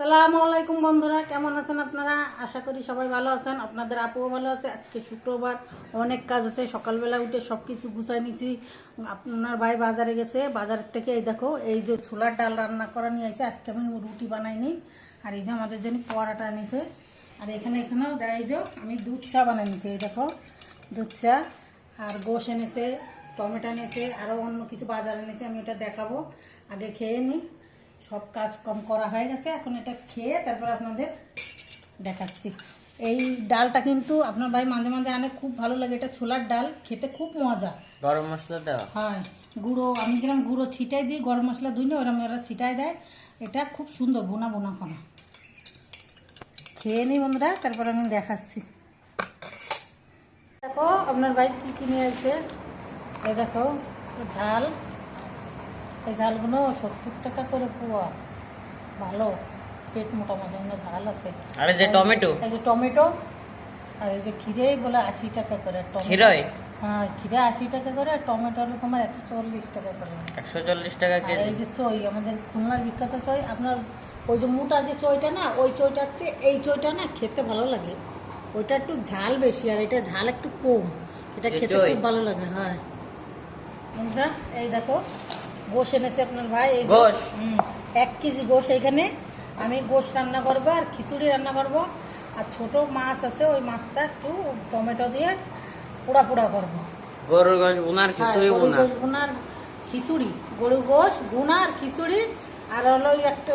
আসসালামু আলাইকুম বন্ধুরা, কেমন আছেন আপনারা? আশা করি সবাই ভালো আছেন, আপনাদের আপুও ভালো আছে। আজকে শুক্রবার, অনেক কাজ আছে। সকালবেলা উঠে সব কিছু গুছাই নিচ্ছি। আপনার ভাই বাজারে গেছে, বাজারের থেকে এই দেখো এই যে ছোলার ডাল রান্না করা নিয়ে আসে। আজকে আমি রুটি বানাইনি, আর এই যে আমাদের জন্য পরাটা নিয়েছে। আর এখানেও এই যে আমি দুধ চা বানাই নিয়েছি। এই দেখো দুধ চা, আর গোশ এনেছে, টমেটো এনেছে, আরও অন্য কিছু বাজার এনেছে। আমি এটা দেখাবো, আগে খেয়ে নিই। সব কাজ কম করা হয়ে গেছে, এখন এটা খেয়ে তারপর আপনাদের দেখাচ্ছি। এই ডালটা কিন্তু আপনার ভাই মাঝে মাঝে আনে, খুব ভালো লাগে। এটা ছোলার ডাল, খেতে খুব মজা। গরম মশলা দেওয়া, হ্যাঁ, গুঁড়ো, আমি যেরকম গুঁড়ো ছিটাই দিই, গরম মশলা দুই না ওরকম ওরা ছিটাই দেয়। এটা খুব সুন্দর বোনা বোনা করা। খেয়ে নিই বন্ধুরা, তারপর আমি দেখাচ্ছি। দেখো আপনার ভাই কী কিনে আছে। এই দেখো ঝাল, এই ঝালগুলো 70 টাকা করে পোয়া। ভালো, পেট মোটা মাঝে ঝাল আছে। আর এই যে টমেটো, এই যে টমেটো, আর এই যে খিরে বলে 80 টাকা করে খিরাই। হ্যাঁ, খিরে 80 টাকা করে, আর টমেটো হলো তোমার 140 টাকা করে। 140 টাকা আর কেজি। এই যে চই, আমাদের খুলনার বিখ্যাত চই। আপনার ওই যে মোটা যে চইটা না, ওই চইটা হচ্ছে, এই চইটা না খেতে ভালো লাগে। ওইটা একটু ঝাল বেশি, আর এটা ঝাল একটু কম। এটা খেতে খুব ভালো লাগে। হ্যাঁ বন্ধুরা, এই দেখো গোশ এনেছে আপনার ভাই। এই গোশ 1 কেজি গোশ। এইখানে আমি গোশ রান্না করবো, আর খিচুড়ি রান্না করবো। আর ছোট মাছ আছে, ওই মাছটা একটু টমেটো দিয়ে পোড়া পোড়া করবো। গরুর গোশ বোনার খিচুড়ি বোনা। বোনার খিচুড়ি, গরুর গোশ বোনার খিচুড়ি। আর হলো ওই একটু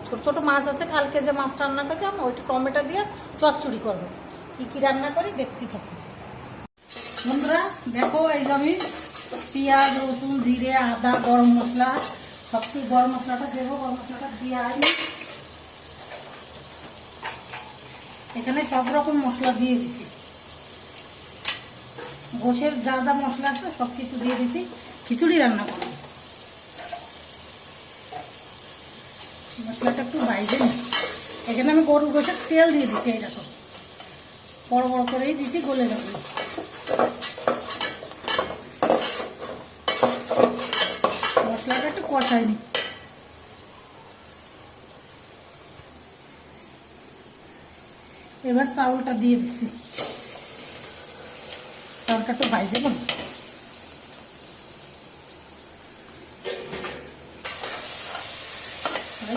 ছোট ছোট মাছ আছে, কালকে যে মাছটা রান্না করলাম, ওইটা টমেটো দিয়ে চচ্চড়ি করবো। কি কি রান্না করি দেখতে থাকি বন্ধুরা। দেখো এই যে আমি পেঁয়াজ, রসুন, জিরে, আদা, গরম মশলা, সব কিছু, গরম মশলাটা দেবো। গরম মশলাটা দিয়ে আনি, এখানে সব রকম মশলা দিয়ে দিছি। গোশের যা যা মশলা আছে সব কিছু দিয়ে দিছি, খিচুড়ি রান্না করবো। মশলাটা একটু বাইরে নি। এখানে আমি গরুর গোশের তেল দিয়ে দিচ্ছি। এই দেখো বড় বড় করেই দিচ্ছি, গলে যাবে। মশলাটা একটু কষাই নি। এবার চাউলটা দিয়ে দিচ্ছি। চাউলটা একটু ভাজে দেবো।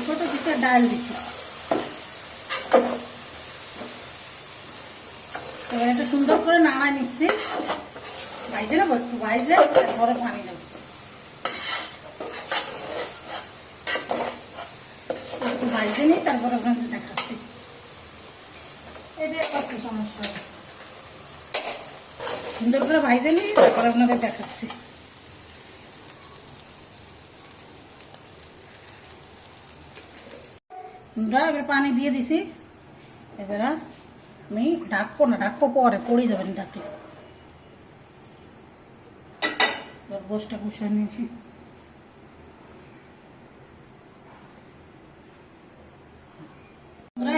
ছোট কিছু ডাল দিচ্ছি। এবার এটা সুন্দর করে নাড়াই নিচ্ছি। ভাইজে নেবো, একটু ভাইজে তারপরে পানি দেবো। একটু ভাইজে নিই, তারপরে আপনাদের দেখাচ্ছি। এটা কত সমস্যা, সুন্দর করে ভাইজে নিই, তারপরে আপনাদের দেখাচ্ছি। আমরা এবার পানি দিয়ে দিছি। এবার আমি ঢাকবো না, ঢাকবো পরে, পড়ে যাবেন ঢাকলে। এবার গোশটা কষায় নিয়েছি।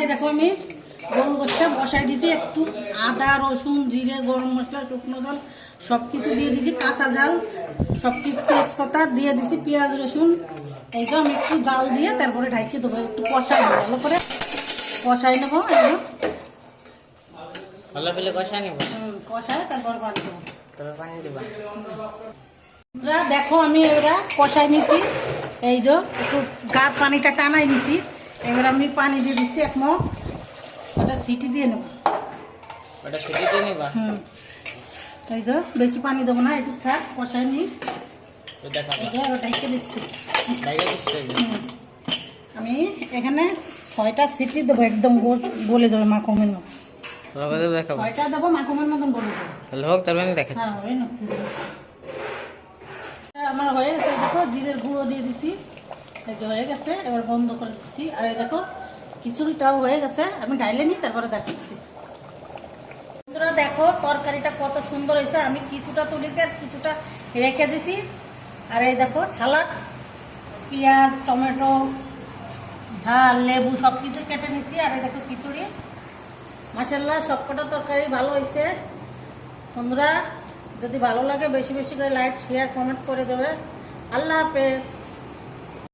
এই দেখো আমি গরুর গোশটা বসাই দিয়েছি। একটু আদা, রসুন, জিরে, গরম মশলা, শুকনো জল সব কিছু দিয়ে দিয়েছি, কাঁচা ঝাল সব কিছু, তেজপাতা দিয়ে দিয়েছি, পেঁয়াজ রসুন। এইটা আমি একটু জাল দিয়ে তারপরে ঢাকি দেবো, একটু কষাই দেবো, ভালো করে কষাই নেবো। ভালো করে কষাই নেব, কষায় তারপরে পানি দেবো। তবে পানি দিবা। দেখো আমি এবার কষাই নিছি। এই যে একটু গার পানিটা টানাই নিছি। এবার আমি পানি দিয়ে দিচ্ছি 1 মগ। ওটা সিটি দিয়ে নেবো। ওটা সিটি দিয়ে নিবা। এই যে বেশি পানি দেবো না, একটু থাক, কষাই নি। ঢাইকা দিচ্ছি। আমি এখানে 6টা সিটি দেবো, একদম বলে দেবো মাখমের মতো। 6টা দেবো, মাখমের মতন বলে দেবো। তাহলে হোক, তারপরে আমি দেখাচ্ছি। হ্যাঁ ওই না, আমার হয়ে গেছে। দেখো জিরের গুঁড়ো দিয়ে দিছি, এই যে হয়ে গেছে। এবার বন্ধ করে দিচ্ছি। আর এই দেখো খিচুড়িটাও হয়ে গেছে, আমি ঢাইলে নিই, তারপরে দেখাচ্ছি। বন্ধুরা দেখো তরকারিটা কত সুন্দর হয়েছে। আমি কিছুটা তুলেছি আর কিছুটা রেখে দিছি। আর এই দেখো সালাদ, পেঁয়াজ, টমেটো, ঝাল, লেবু সব কিছু কেটে নিছি। আর এই দেখো খিচুড়ি। মাশাআল্লাহ সবকটা তরকারি ভালো হয়েছে। বন্ধুরা যদি ভালো লাগে বেশি বেশি করে লাইক, শেয়ার, কমেন্ট করে দেবে। আল্লাহ হাফেজ।